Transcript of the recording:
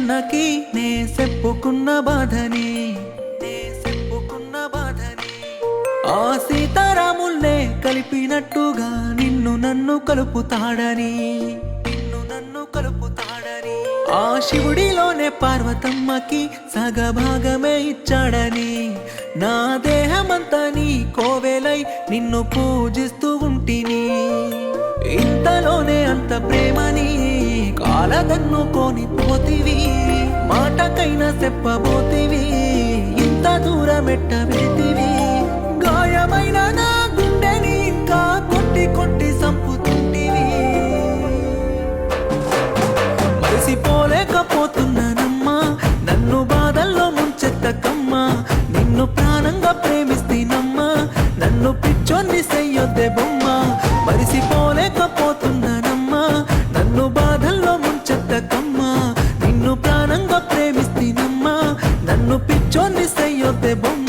కన్నకి నే చెప్పుకున్న బాధని ఆ సీతారాముల్నే కలిపినట్టుగా నిన్ను నన్ను కలుపుతాడని ఆ శివుడిలోనే పార్వతమ్మకి సగభాగమే ఇచ్చాడని నా దేహమంతా నీ కోవెలై నిన్ను పూజిస్తూ ఉంటిని ఇంతలోనే అంత ప్రేమని కాలదన్నుకొని పోతివి మాటకైనా చెప్పబోతివి ఇంత దూరమెట్ట వెళ్తివి గాయమైన నా గుండెని ఇంకా కొట్టి కొట్టి సంపుతుంటివి మరిసిపోలేకపోతున్నానమ్మా నన్ను బాధల్లో ముంచెత్తకమ్మా నిన్ను ప్రాణంగా ప్రేమిస్తేనమ్మా నన్ను పిచ్చోన్ని చెయ్యొద్దే బొమ్మ మరిసిపోలేకపోతున్నానమ్మా నన్ను బాధల్లో ముంచెత్తకమ్మా నిన్ను ప్రాణంగా ప్రేమిస్తేనమ్మా నన్ను పిచ్చోన్ని చెయ్యొద్దే బొమ్మ